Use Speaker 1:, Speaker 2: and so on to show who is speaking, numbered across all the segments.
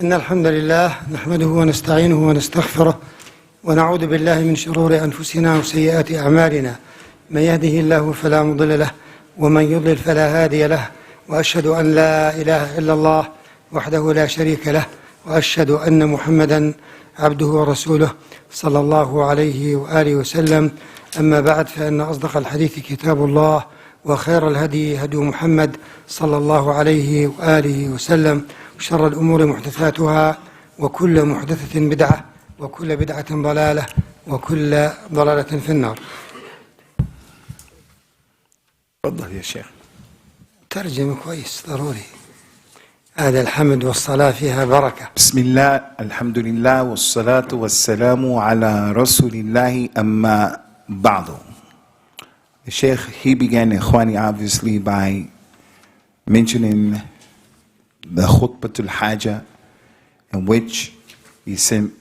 Speaker 1: إن الحمد لله نحمده ونستعينه ونستغفره ونعوذ بالله من شرور أنفسنا وسيئات أعمالنا. من يهده الله فلا مضل له ومن يضلل فلا هادي له، وأشهد أن لا إله إلا الله وحده لا شريك له، وأشهد أن محمدا عبده ورسوله صلى الله عليه وآله وسلم. أما بعد، فإن أصدق الحديث كتاب الله، وخير الهدي هدي محمد صلى الله عليه وآله وسلم، وشر الأمور محدثاتها، وكل محدثة بدعة، وكل بدعة ضلالة، وكل ضلالة في النار.
Speaker 2: تفضل يا شيخ.
Speaker 1: ترجمة كويس ضروري. هذا الحمد والصلاة فيها بركة.
Speaker 2: بسم الله الحمد لله والصلاة والسلام على رسول الله أما بعد. The Shaykh, he began Ikhwani obviously by mentioning the Khutbatul Hajah, in which he sent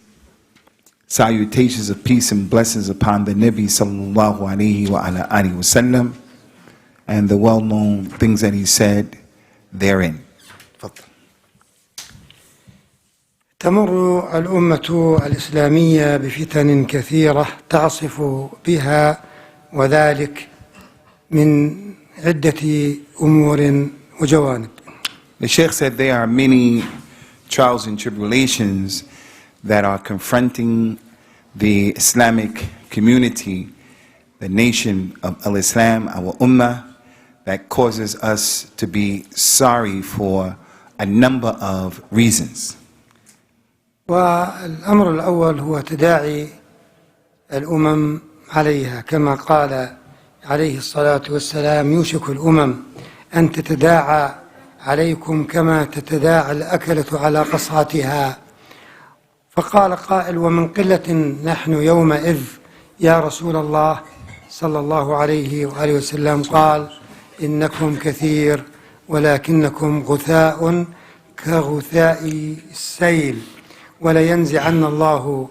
Speaker 2: salutations of peace and blessings upon the Nabi sallallahu alayhi wa ala alihi wa sallam, and the well-known things that he said therein.
Speaker 1: تمر الأمة الإسلامية بفتن كثيرة تعصف بها، وذلك من عدة أمور وجوانب.
Speaker 2: The Shaykh said there are many trials and tribulations that are confronting the Islamic community, the nation of al-Islam, our Ummah, that causes us to be sorry for a number of reasons.
Speaker 1: والأمر الأول هو تداعي الأمم عليها، كما قال عليه الصلاة والسلام: يوشك الأمم أن تتداعى عليكم كما تتداعى الأكلة على قصعتها. فقال قائل: ومن قلة نحن يومئذ يا رسول الله صلى الله عليه وآله وسلم؟ قال: إنكم كثير ولكنكم غثاء كغثاء السيل، ولينزعن الله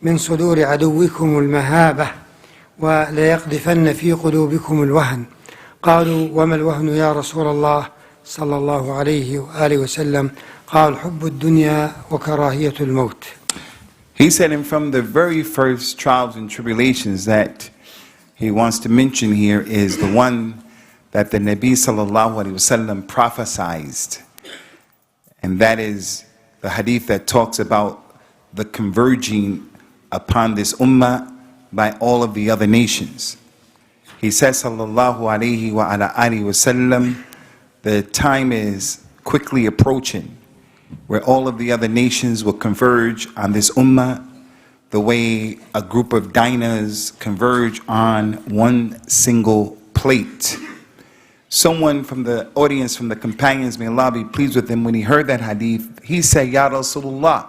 Speaker 1: من صدور عدوكم المهابة، وليقذفن في قلوبكم الوهن. قالوا: وما الوهن يا رسول الله صلى الله عليه وآله وسلم؟ قال: حب الدنيا وكراهية الموت.
Speaker 2: He said, and from the very first trials and tribulations that he wants to mention here is the one that the Nabi sallallahu alaihi wasallam prophesied, and that is the hadith that talks about the converging upon this ummah by all of the other nations. He says, sallallahu alayhi wa ala alihi wa sallam, the time is quickly approaching where all of the other nations will converge on this ummah the way a group of diners converge on one single plate. Someone from the audience, from the companions, may Allah be pleased with him, when he heard that hadith, he said, Ya Rasulullah,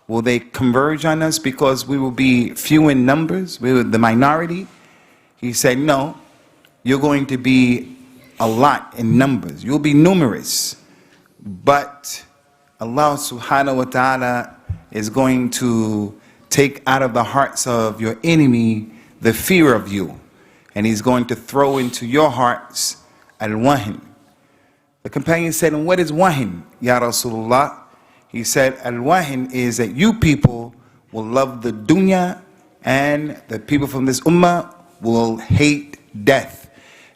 Speaker 2: will they converge on us because we will be few in numbers, we were the minority? He said, no, you're going to be a lot in numbers, you'll be numerous, but Allah subhanahu wa ta'ala is going to take out of the hearts of your enemy the fear of you, and he's going to throw into your hearts al-wahin. The companion said, and what is wahin, Ya Rasulullah? He said, al-wahin is that you people will love the dunya, and the people from this ummah will hate death.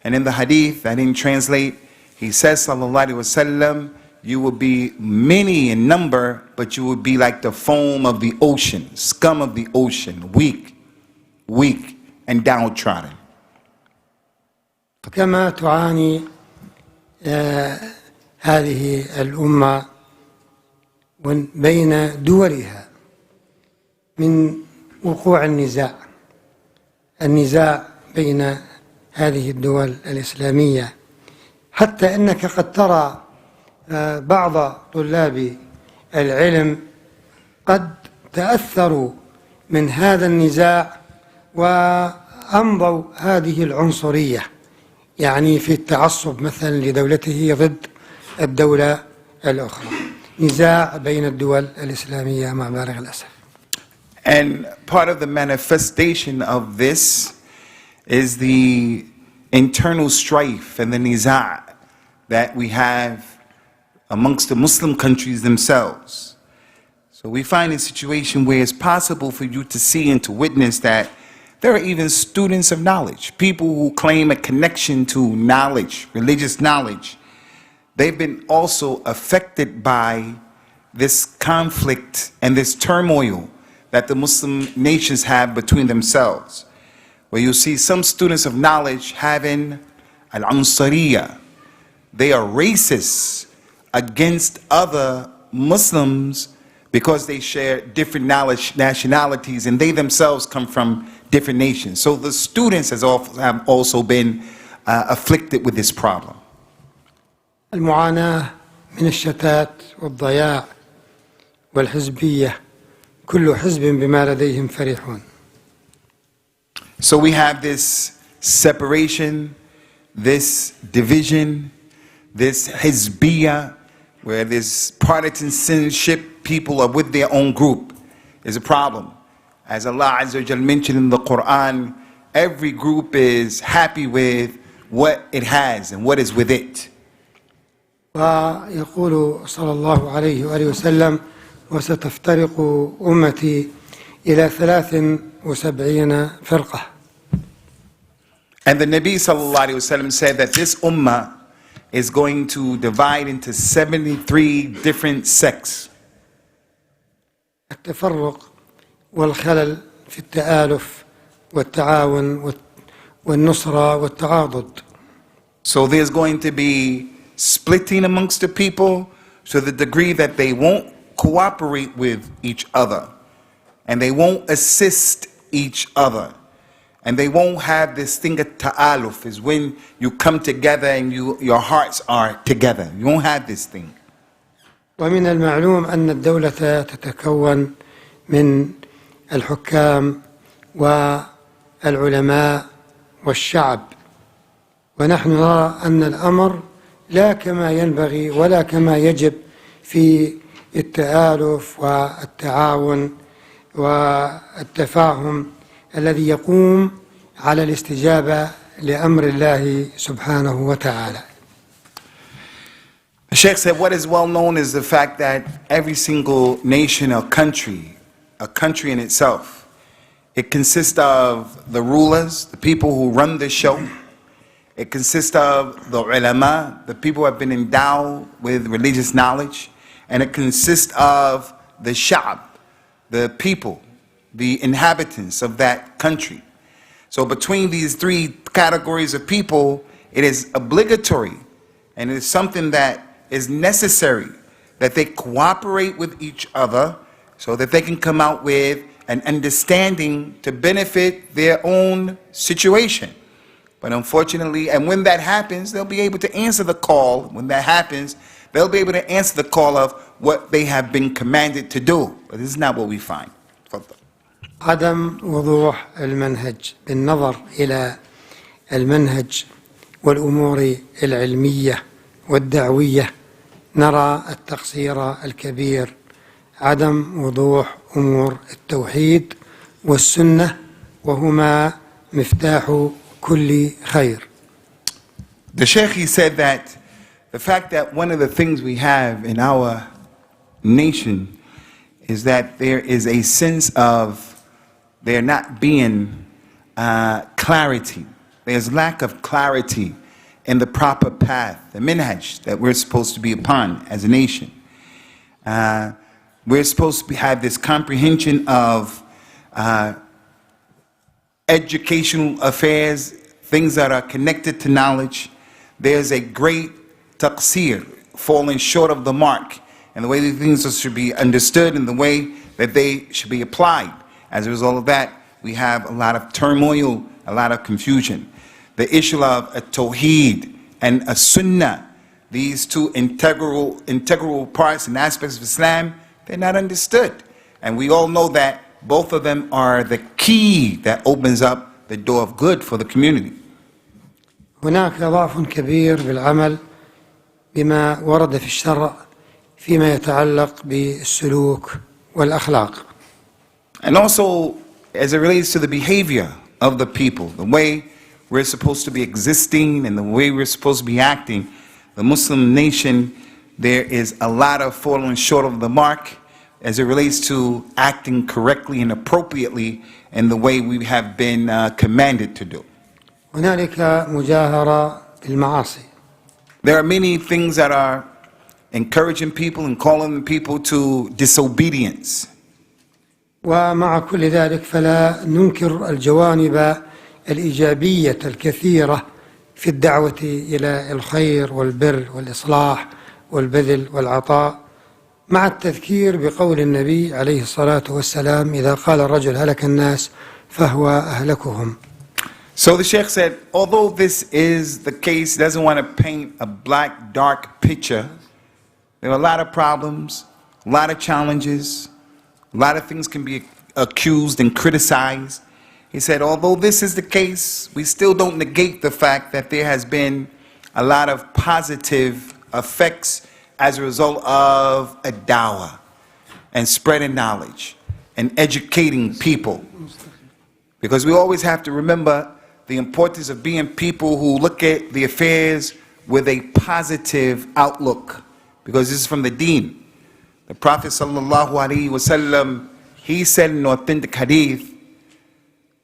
Speaker 2: And in the hadith, I didn't translate, he says, sallallahu alaihi wasallam, you will be many in number, but you will be like the foam of the ocean, scum of the ocean, weak and downtrodden.
Speaker 1: كما تعاني هذه الأمة بين دولها من وقوع النزاع بين هذه الدول الإسلامية، حتى أنك قد ترى بعض طلاب العلم قد تأثروا من هذا النزاع وأمضوا هذه العنصرية، يعني في التعصب مثلا لدولته ضد الدولة الأخرى، نزاع بين الدول الإسلامية مع بالغ الأسف.
Speaker 2: And part of the manifestation of this is the internal strife and the niza' that we have amongst the Muslim countries themselves. So we find a situation where it's possible for you to see and to witness that there are even students of knowledge, people who claim a connection to knowledge, religious knowledge. They've been also affected by this conflict and this turmoil that the Muslim nations have between themselves, where you see some students of knowledge having al-Ansariya. They are racist against other Muslims because they share different nationalities and they themselves come from different nations. So the students have also been afflicted with this problem.
Speaker 1: المعاناة من الشتات والضياع والحزبية كل حزب بما لديهم فرحون.
Speaker 2: So we have this separation, this division, this hizbiyah, where this partisanship, people are with their own group, is a problem. As Allah Azza wa Jal mentioned in the Quran, every group is happy with what it has and what is with it.
Speaker 1: ويقول صلى الله عليه وآله وسلم وستفترق أمتي إلى 73 فرقة.
Speaker 2: And the Nabi sallallahu alayhi wasallam said that this ummah is going to divide into 73 different sects.
Speaker 1: التفرق والخلل في التآلف والتعاون والنصرة والتعاضد.
Speaker 2: So there's going to be splitting amongst the people to the degree that they won't cooperate with each other and they won't assist each other. And they won't have this thing of ta'aluf, is when you come together and your hearts are together. You won't have this thing.
Speaker 1: ومن المعلوم أن الدولة تتكون من الحكام والعلماء والشعب. ونحن نرى أن الأمر لا كما ينبغي ولا كما يجب في التآلف والتعاون والتفاهم الذي يقوم على الاستجابة لأمر الله سبحانه وتعالى.
Speaker 2: The Shaykh said what is well known is the fact that every single nation or country, a country in itself, it consists of the rulers, the people who run the show. It consists of the ulama, the people who have been endowed with religious knowledge. And it consists of the sha'b, the people, the inhabitants of that country. So between these three categories of people, it is obligatory and it is something that is necessary that they cooperate with each other so that they can come out with an understanding to benefit their own situation. But unfortunately, and when that happens, they'll be able to answer the call. When that happens, they'll be able to answer the call of what they have been commanded to do. But this is not what we find.
Speaker 1: عدم وضوح المنهج بالنظر إلى المنهج والأمور العلمية والدعوية نرى التقصير الكبير عدم وضوح أمور التوحيد والسنة وهما مفتاح كل خير.
Speaker 2: The Shaykh, he said that the fact that one of the things we have in our nation is that there is a sense of there not being clarity. There's lack of clarity in the proper path, the minhaj that we're supposed to be upon as a nation. We're supposed to have this comprehension of educational affairs, things that are connected to knowledge. There's a great taqsir, falling short of the mark, and the way these things should be understood and the way that they should be applied. As a result of that, we have a lot of turmoil, a lot of confusion. The issue of a tawheed and a sunnah, these two integral parts and aspects of Islam, they're not understood. And we all know that both of them are the key that opens up the door of good for the community.
Speaker 1: هناك ضعف كبير بالعمل بما ورد في الشرع فيما يتعلق بالسلوك والأخلاق.
Speaker 2: And also, as it relates to the behavior of the people, the way we're supposed to be existing and the way we're supposed to be acting, the Muslim nation, there is a lot of falling short of the mark as it relates to acting correctly and appropriately in the way we have been commanded to do.
Speaker 1: هنالك مجاهرة بالمعاصي.
Speaker 2: There are many things that are encouraging people and calling people to disobedience.
Speaker 1: ومع كل ذلك فلا ننكر الجوانب الإيجابية الكثيرة في الدعوة إلى الخير والبر والإصلاح والبذل والعطاء، مع التذكير بقول النبي عليه الصلاة والسلام: إذا قال الرجل هلك الناس فهو أهلكهم.
Speaker 2: So the Shaykh said, although this is the case, he doesn't want to paint a black, dark picture. There are a lot of problems, a lot of challenges, a lot of things can be accused and criticized. He said, although this is the case, we still don't negate the fact that there has been a lot of positive effects as a result of a dawah and spreading knowledge and educating people. Because we always have to remember the importance of being people who look at the affairs with a positive outlook, because this is from the deen. The Prophet sallallahu alaihi wasallam, he said in authentic hadith,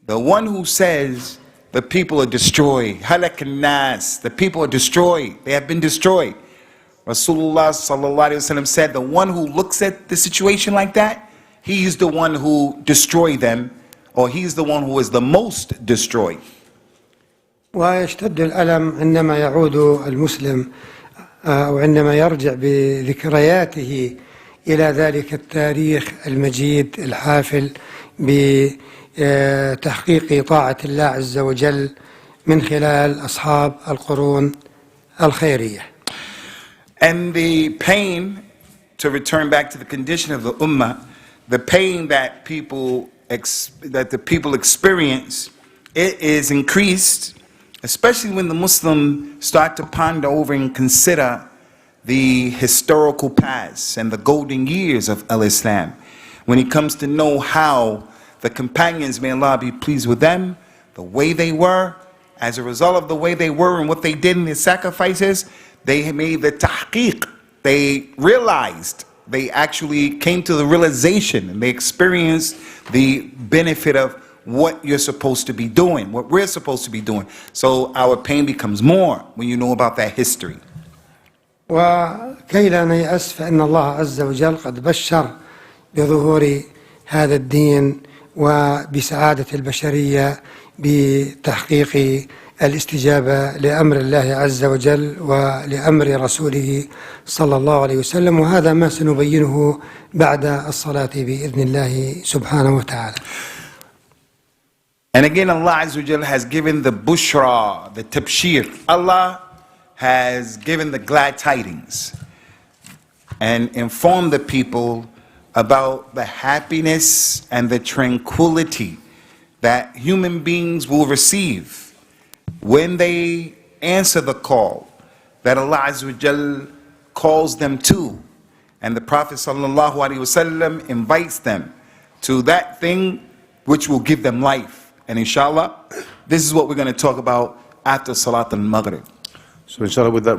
Speaker 2: the one who says the people are destroyed, halak al-nas, the people are destroyed, they have been destroyed. Rasulullah sallallahu alaihi wasallam said, the one who looks at the situation like that, he is the one who destroyed them, or he is the one who is the most destroyed.
Speaker 1: ويشتد الألم عندما يعود المسلم أو عندما يرجع بذكرياته إلى ذلك التاريخ المجيد الحافل بتحقيق طاعة الله عز وجل من خلال أصحاب القرون الخيرية.
Speaker 2: And the pain, to return back to the condition of the Ummah, the pain that the people experience, it is increased, especially when the Muslims start to ponder over and consider the historical past and the golden years of al-Islam. When it comes to know how the companions, may Allah be pleased with them, the way they were, as a result of the way they were and what they did in their sacrifices, they made the tahqiq. They realized, they actually came to the realization and they experienced the benefit of what you're supposed to be doing, what we're supposed to be doing. So our pain becomes more when you know about that history.
Speaker 1: وكي لا نيأس فإن الله عز وجل قد بشر بظهور هذا الدين وبسعادة البشرية بتحقيق الاستجابة لأمر الله عز وجل ولأمر رسوله صلى الله عليه وسلم، وهذا ما سنبينه بعد الصلاة بإذن الله سبحانه وتعالى.
Speaker 2: And again, Allah Azza wa Jal has given the bushra, the tabshir. Allah has given the glad tidings and informed the people about the happiness and the tranquility that human beings will receive when they answer the call that Allah Azza wa Jal calls them to. And the Prophet sallallahu alaihi wasallam invites them to that thing which will give them life. And inshallah, this is what we're going to talk about after Salat al-Maghrib.
Speaker 3: So inshallah with that